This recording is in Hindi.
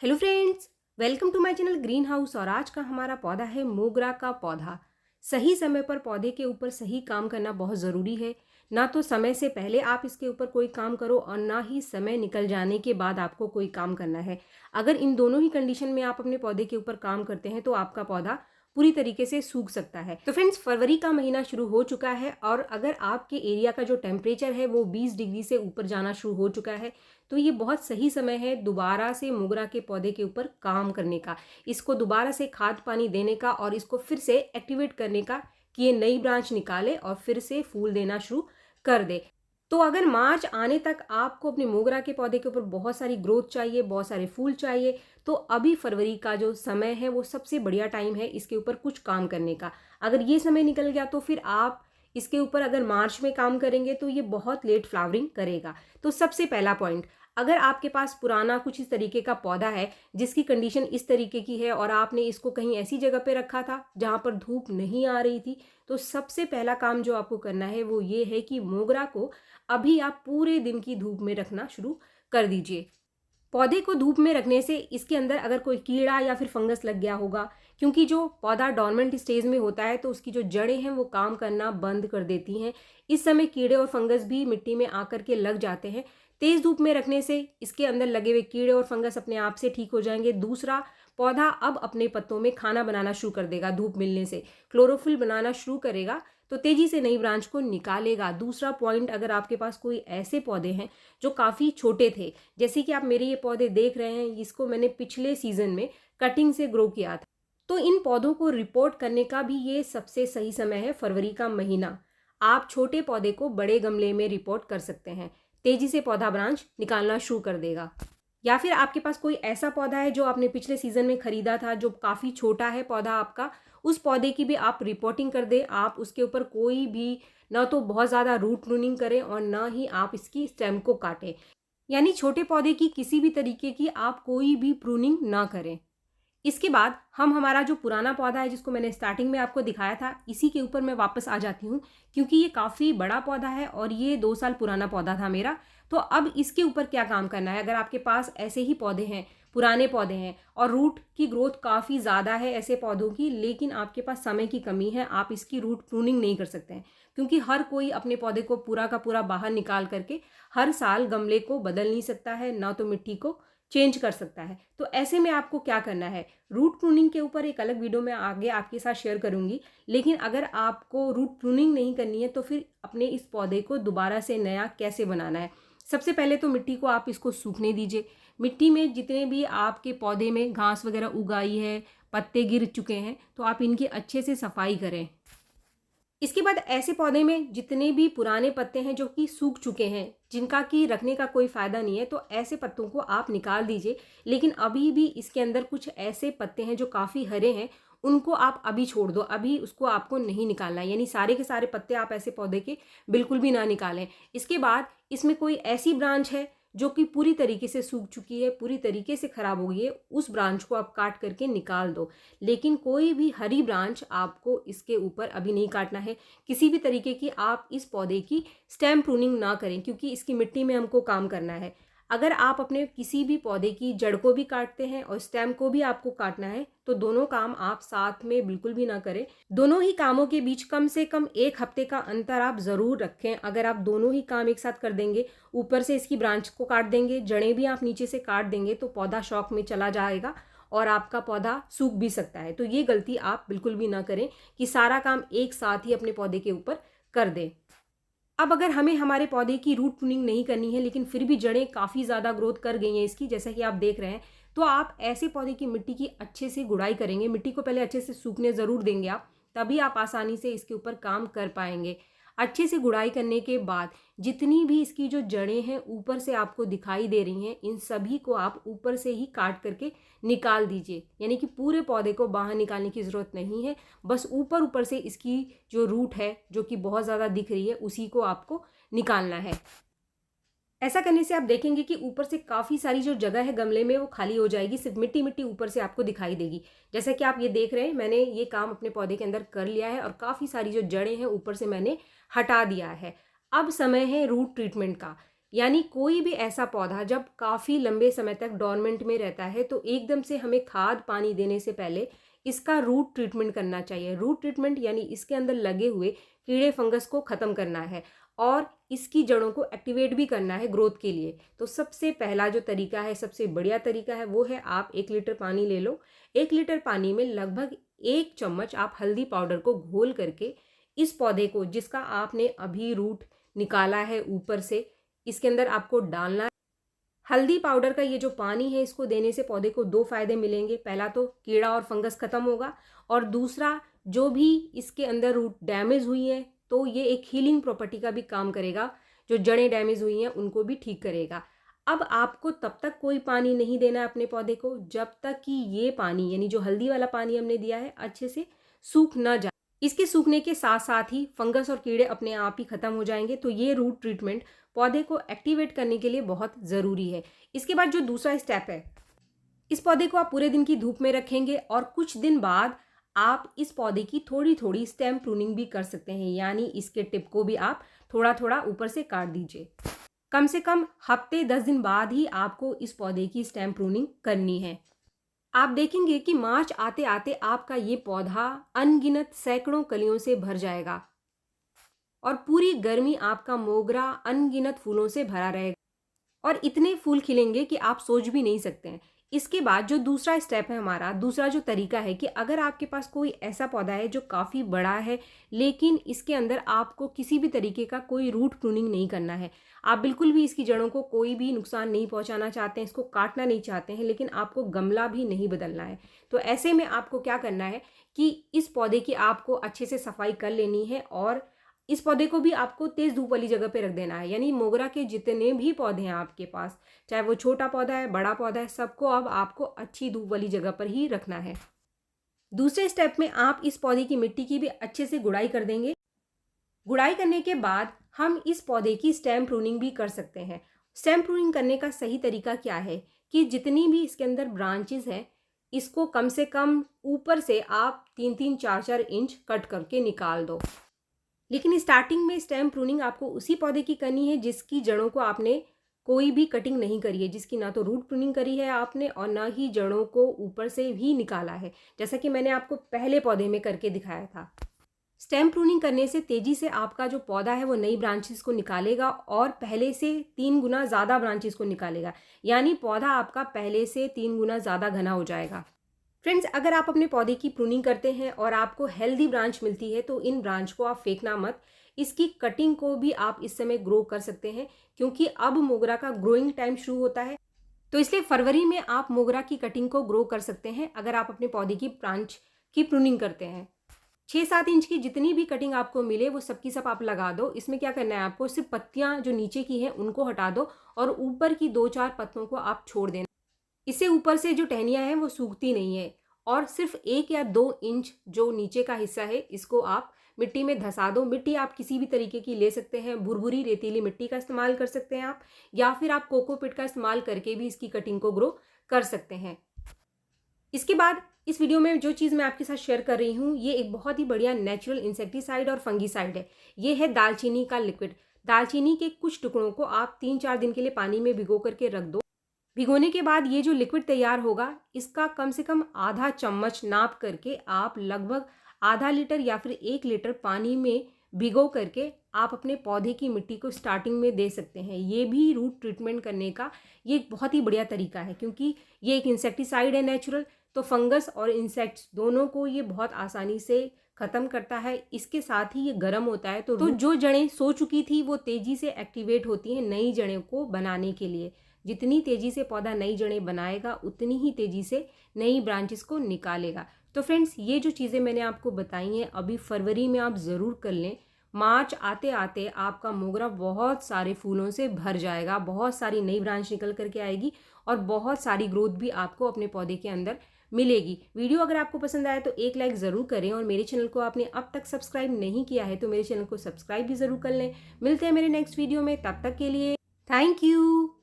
Hello friends, welcome to my channel green house. और आज का हमारा पौधा है मोगरा का पौधा। सही समय पर पौधे के ऊपर सही काम करना बहुत ज़रूरी है। ना तो समय से पहले आप इसके ऊपर कोई काम करो और ना ही समय निकल जाने के बाद आपको कोई काम करना है। अगर इन दोनों ही कंडीशन में आप अपने पौधे के ऊपर काम करते हैं तो आपका पौधा पूरी तरीके से सूख सकता है। तो फ्रेंड्स, फरवरी का महीना शुरू हो चुका है और अगर आपके एरिया का जो टेम्परेचर है वो 20 डिग्री से ऊपर जाना शुरू हो चुका है तो ये बहुत सही समय है दोबारा से मोगरा के पौधे के ऊपर काम करने का, इसको दोबारा से खाद पानी देने का और इसको फिर से एक्टिवेट करने का कि ये नई ब्रांच निकाले और फिर से फूल देना शुरू कर दे। तो अगर मार्च आने तक आपको अपने मोगरा के पौधे के ऊपर बहुत सारी ग्रोथ चाहिए, बहुत सारे फूल चाहिए, तो अभी फरवरी का जो समय है वो सबसे बढ़िया टाइम है इसके ऊपर कुछ काम करने का। अगर ये समय निकल गया तो फिर आप इसके ऊपर अगर मार्च में काम करेंगे तो ये बहुत लेट फ्लावरिंग करेगा। तो सबसे पहला पॉइंट, अगर आपके पास पुराना कुछ इस तरीके का पौधा है जिसकी कंडीशन इस तरीके की है और आपने इसको कहीं ऐसी जगह पे रखा था जहाँ पर धूप नहीं आ रही थी, तो सबसे पहला काम जो आपको करना है वो ये है कि मोगरा को अभी आप पूरे दिन की धूप में रखना शुरू कर दीजिए। पौधे को धूप में रखने से इसके अंदर अगर कोई कीड़ा या फिर फंगस लग गया होगा, क्योंकि जो पौधा डॉर्मेंट स्टेज में होता है तो उसकी जो जड़ें हैं वो काम करना बंद कर देती हैं। इस समय कीड़े और फंगस भी मिट्टी में आकर के लग जाते हैं। तेज धूप में रखने से इसके अंदर लगे हुए कीड़े और फंगस अपने आप से ठीक हो जाएंगे। दूसरा, पौधा अब अपने पत्तों में खाना बनाना शुरू कर देगा। धूप मिलने से क्लोरोफिल बनाना शुरू करेगा तो तेजी से नई ब्रांच को निकालेगा। दूसरा पॉइंट, अगर आपके पास कोई ऐसे पौधे हैं जो काफ़ी छोटे थे, जैसे कि आप मेरे ये पौधे देख रहे हैं, इसको मैंने पिछले सीजन में कटिंग से ग्रो किया था, तो इन पौधों को रिपोर्ट करने का भी ये सबसे सही समय है, फरवरी का महीना। आप छोटे पौधे को बड़े गमले में रिपोर्ट कर सकते हैं, तेजी से पौधा ब्रांच निकालना शुरू कर देगा। या फिर आपके पास कोई ऐसा पौधा है जो आपने पिछले सीजन में खरीदा था, जो काफ़ी छोटा है पौधा आपका, उस पौधे की भी आप रिपोर्टिंग कर दें। आप उसके ऊपर कोई भी ना तो बहुत ज़्यादा रूट प्रूनिंग करें और ना ही आप इसकी स्टेम को काटें, यानी छोटे पौधे की किसी भी तरीके की आप कोई भी प्रूनिंग ना करें। इसके बाद हम हमारा जो पुराना पौधा है जिसको मैंने स्टार्टिंग में आपको दिखाया था, इसी के ऊपर मैं वापस आ जाती हूँ, क्योंकि ये काफ़ी बड़ा पौधा है और ये 2 साल पुराना पौधा था मेरा। तो अब इसके ऊपर क्या काम करना है, अगर आपके पास ऐसे ही पौधे हैं, पुराने पौधे हैं और रूट की ग्रोथ काफ़ी ज़्यादा है ऐसे पौधों की, लेकिन आपके पास समय की कमी है, आप इसकी रूट प्रूनिंग नहीं कर सकते हैं, क्योंकि हर कोई अपने पौधे को पूरा का पूरा बाहर निकाल करके हर साल गमले को बदल नहीं सकता है, ना तो मिट्टी को चेंज कर सकता है। तो ऐसे में आपको क्या करना है, रूट प्रूनिंग के ऊपर एक अलग वीडियो में आगे आपके साथ शेयर करूंगी, लेकिन अगर आपको रूट प्रूनिंग नहीं करनी है तो फिर अपने इस पौधे को दोबारा से नया कैसे बनाना है। सबसे पहले तो मिट्टी को आप इसको सूखने दीजिए। मिट्टी में जितने भी आपके पौधे में घास वगैरह उगाई है, पत्ते गिर चुके हैं, तो आप इनकी अच्छे से सफाई करें। इसके बाद ऐसे पौधे में जितने भी पुराने पत्ते हैं जो कि सूख चुके हैं, जिनका कि रखने का कोई फ़ायदा नहीं है, तो ऐसे पत्तों को आप निकाल दीजिए। लेकिन अभी भी इसके अंदर कुछ ऐसे पत्ते हैं जो काफ़ी हरे हैं, उनको आप अभी छोड़ दो, अभी उसको आपको नहीं निकालना है, यानी सारे के सारे पत्ते आप ऐसे पौधे के बिल्कुल भी ना निकालें। इसके बाद इसमें कोई ऐसी ब्रांच है जो कि पूरी तरीके से सूख चुकी है, पूरी तरीके से ख़राब हो गई है, उस ब्रांच को आप काट करके निकाल दो। लेकिन कोई भी हरी ब्रांच आपको इसके ऊपर अभी नहीं काटना है। किसी भी तरीके की आप इस पौधे की स्टेम प्रूनिंग ना करें, क्योंकि इसकी मिट्टी में हमको काम करना है। अगर आप अपने किसी भी पौधे की जड़ को भी काटते हैं और स्टेम को भी आपको काटना है, तो दोनों काम आप साथ में बिल्कुल भी ना करें। दोनों ही कामों के बीच कम से कम 1 हफ्ते का अंतर आप ज़रूर रखें। अगर आप दोनों ही काम एक साथ कर देंगे, ऊपर से इसकी ब्रांच को काट देंगे, जड़ें भी आप नीचे से काट देंगे, तो पौधा शॉक में चला जाएगा और आपका पौधा सूख भी सकता है। तो ये गलती आप बिल्कुल भी ना करें कि सारा काम एक साथ ही अपने पौधे के ऊपर कर दें। अब अगर हमें हमारे पौधे की रूट प्रूनिंग नहीं करनी है, लेकिन फिर भी जड़ें काफ़ी ज़्यादा ग्रोथ कर गई हैं इसकी, जैसा कि आप देख रहे हैं, तो आप ऐसे पौधे की मिट्टी की अच्छे से गुड़ाई करेंगे। मिट्टी को पहले अच्छे से सूखने ज़रूर देंगे आप, तभी आप आसानी से इसके ऊपर काम कर पाएंगे। अच्छे से गुड़ाई करने के बाद जितनी भी इसकी जो जड़ें हैं ऊपर से आपको दिखाई दे रही हैं, इन सभी को आप ऊपर से ही काट करके निकाल दीजिए, यानी कि पूरे पौधे को बाहर निकालने की ज़रूरत नहीं है। बस ऊपर ऊपर से इसकी जो रूट है जो कि बहुत ज़्यादा दिख रही है, उसी को आपको निकालना है। ऐसा करने से आप देखेंगे कि ऊपर से काफ़ी सारी जो जगह है गमले में वो खाली हो जाएगी, सिर्फ मिट्टी मिट्टी ऊपर से आपको दिखाई देगी। जैसा कि आप ये देख रहे हैं, मैंने ये काम अपने पौधे के अंदर कर लिया है और काफ़ी सारी जो जड़ें हैं ऊपर से मैंने हटा दिया है। अब समय है रूट ट्रीटमेंट का, यानी कोई भी ऐसा पौधा जब काफ़ी लंबे समय तक डोरमेंट में रहता है तो एकदम से हमें खाद पानी देने से पहले इसका रूट ट्रीटमेंट करना चाहिए। रूट ट्रीटमेंट यानी इसके अंदर लगे हुए कीड़े फंगस को ख़त्म करना है और इसकी जड़ों को एक्टिवेट भी करना है ग्रोथ के लिए। तो सबसे पहला जो तरीका है, सबसे बढ़िया तरीका है, वो है आप 1 लीटर पानी ले लो। 1 लीटर पानी में लगभग 1 चम्मच आप हल्दी पाउडर को घोल करके इस पौधे को, जिसका आपने अभी रूट निकाला है ऊपर से, इसके अंदर आपको डालना है। हल्दी पाउडर का ये जो पानी है, इसको देने से पौधे को 2 फायदे मिलेंगे। पहला तो कीड़ा और फंगस खत्म होगा और दूसरा जो भी इसके अंदर रूट डैमेज हुई है तो ये एक हीलिंग प्रॉपर्टी का भी काम करेगा। जो जड़ें डैमेज हुई हैं उनको भी ठीक करेगा। अब आपको तब तक कोई पानी नहीं देना है अपने पौधे को जब तक कि ये पानी, यानी जो हल्दी वाला पानी हमने दिया है, अच्छे से सूख ना जाए। इसके सूखने के साथ साथ ही फंगस और कीड़े अपने आप ही खत्म हो जाएंगे। तो ये रूट ट्रीटमेंट पौधे को एक्टिवेट करने के लिए बहुत ज़रूरी है। इसके बाद जो दूसरा स्टेप है, इस पौधे को आप पूरे दिन की धूप में रखेंगे और कुछ दिन बाद आप इस पौधे की थोड़ी थोड़ी स्टेम प्रूनिंग भी कर सकते हैं, यानी इसके टिप को भी आप थोड़ा थोड़ा ऊपर से काट दीजिए। कम से कम हफ्ते 10 दिन बाद ही आपको इस पौधे की स्टेम प्रूनिंग करनी है। आप देखेंगे कि मार्च आते आते आपका ये पौधा अनगिनत सैकड़ों कलियों से भर जाएगा और पूरी गर्मी आपका मोगरा अनगिनत फूलों से भरा रहेगा और इतने फूल खिलेंगे कि आप सोच भी नहीं सकते हैं। इसके बाद जो दूसरा स्टेप है हमारा, दूसरा जो तरीका है कि अगर आपके पास कोई ऐसा पौधा है जो काफ़ी बड़ा है लेकिन इसके अंदर आपको किसी भी तरीके का कोई रूट प्रूनिंग नहीं करना है, आप बिल्कुल भी इसकी जड़ों को कोई भी नुकसान नहीं पहुंचाना चाहते हैं, इसको काटना नहीं चाहते हैं, लेकिन आपको गमला भी नहीं बदलना है, तो ऐसे में आपको क्या करना है कि इस पौधे की आपको अच्छे से सफाई कर लेनी है और इस पौधे को भी आपको तेज़ धूप वाली जगह पे रख देना है। यानी मोगरा के जितने भी पौधे हैं आपके पास, चाहे वो छोटा पौधा है, बड़ा पौधा है, सबको अब आपको अच्छी धूप वाली जगह पर ही रखना है। दूसरे स्टेप में आप इस पौधे की मिट्टी की भी अच्छे से गुड़ाई कर देंगे। गुड़ाई करने के बाद हम इस पौधे की स्टेम प्रूनिंग भी कर सकते हैं। स्टेम प्रूनिंग करने का सही तरीका क्या है कि जितनी भी इसके अंदर ब्रांचेस हैं, इसको कम से कम ऊपर से आप 3-3, 4-4 इंच कट करके निकाल दो। लेकिन स्टार्टिंग में स्टेम प्रूनिंग आपको उसी पौधे की करनी है जिसकी जड़ों को आपने कोई भी कटिंग नहीं करी है, जिसकी ना तो रूट प्रूनिंग करी है आपने और ना ही जड़ों को ऊपर से भी निकाला है, जैसा कि मैंने आपको पहले पौधे में करके दिखाया था। स्टेम प्रूनिंग करने से तेजी से आपका जो पौधा है वो नई ब्रांचेस को निकालेगा और पहले से 3 गुना ज़्यादा ब्रांचेस को निकालेगा, यानी पौधा आपका पहले से 3 गुना ज़्यादा घना हो जाएगा। फ्रेंड्स, अगर आप अपने पौधे की प्रूनिंग करते हैं और आपको हेल्दी ब्रांच मिलती है तो इन ब्रांच को आप फेंकना मत। इसकी कटिंग को भी आप इस समय ग्रो कर सकते हैं क्योंकि अब मोगरा का ग्रोइंग टाइम शुरू होता है, तो इसलिए फरवरी में आप मोगरा की कटिंग को ग्रो कर सकते हैं अगर आप अपने पौधे की ब्रांच की प्रूनिंग करते हैं। 6-7 इंच की जितनी भी कटिंग आपको मिले वो सबकी सब आप लगा दो। इसमें क्या करना है, आपको सिर्फ पत्तियां जो नीचे की हैं उनको हटा दो और ऊपर की 2-4 पत्तों को आप छोड़ देना। इससे ऊपर से जो टहनियाँ हैं वो सूखती नहीं है और सिर्फ 1 या 2 इंच जो नीचे का हिस्सा है इसको आप मिट्टी में धंसा दो। मिट्टी आप किसी भी तरीके की ले सकते हैं, भुरभुरी रेतीली मिट्टी का इस्तेमाल कर सकते हैं आप, या फिर आप कोकोपीट का इस्तेमाल करके भी इसकी कटिंग को ग्रो कर सकते हैं। इसके बाद इस वीडियो में जो चीज़ मैं आपके साथ शेयर कर रही हूँ ये एक बहुत ही बढ़िया नेचुरल इंसेक्टिसाइड और फंगीसाइड है। ये है दालचीनी का लिक्विड। दालचीनी के कुछ टुकड़ों को आप 3-4 दिन के लिए पानी में भिगो करके रख दो। भिगोने के बाद ये जो लिक्विड तैयार होगा इसका कम से कम आधा चम्मच नाप करके आप लगभग आधा लीटर या फिर 1 लीटर पानी में भिगो करके आप अपने पौधे की मिट्टी को स्टार्टिंग में दे सकते हैं। ये भी रूट ट्रीटमेंट करने का ये एक बहुत ही बढ़िया तरीका है क्योंकि ये एक इंसेक्टिसाइड है नेचुरल, तो फंगस और इंसेक्ट्स दोनों को ये बहुत आसानी से ख़त्म करता है। इसके साथ ही ये गर्म होता है तो जो जड़ें सो चुकी थी वो तेज़ी से एक्टिवेट होती हैं नई जड़ों को बनाने के लिए। जितनी तेज़ी से पौधा नई जड़ें बनाएगा उतनी ही तेज़ी से नई ब्रांचेस को निकालेगा। तो फ्रेंड्स, ये जो चीज़ें मैंने आपको बताई हैं अभी फरवरी में आप ज़रूर कर लें। मार्च आते आते आपका मोगरा बहुत सारे फूलों से भर जाएगा, बहुत सारी नई ब्रांच निकल करके आएगी और बहुत सारी ग्रोथ भी आपको अपने पौधे के अंदर मिलेगी। वीडियो अगर आपको पसंद आए तो एक लाइक ज़रूर करें और मेरे चैनल को आपने अब तक सब्सक्राइब नहीं किया है तो मेरे चैनल को सब्सक्राइब भी ज़रूर कर लें। मिलते हैं मेरे नेक्स्ट वीडियो में, तब तक के लिए थैंक यू।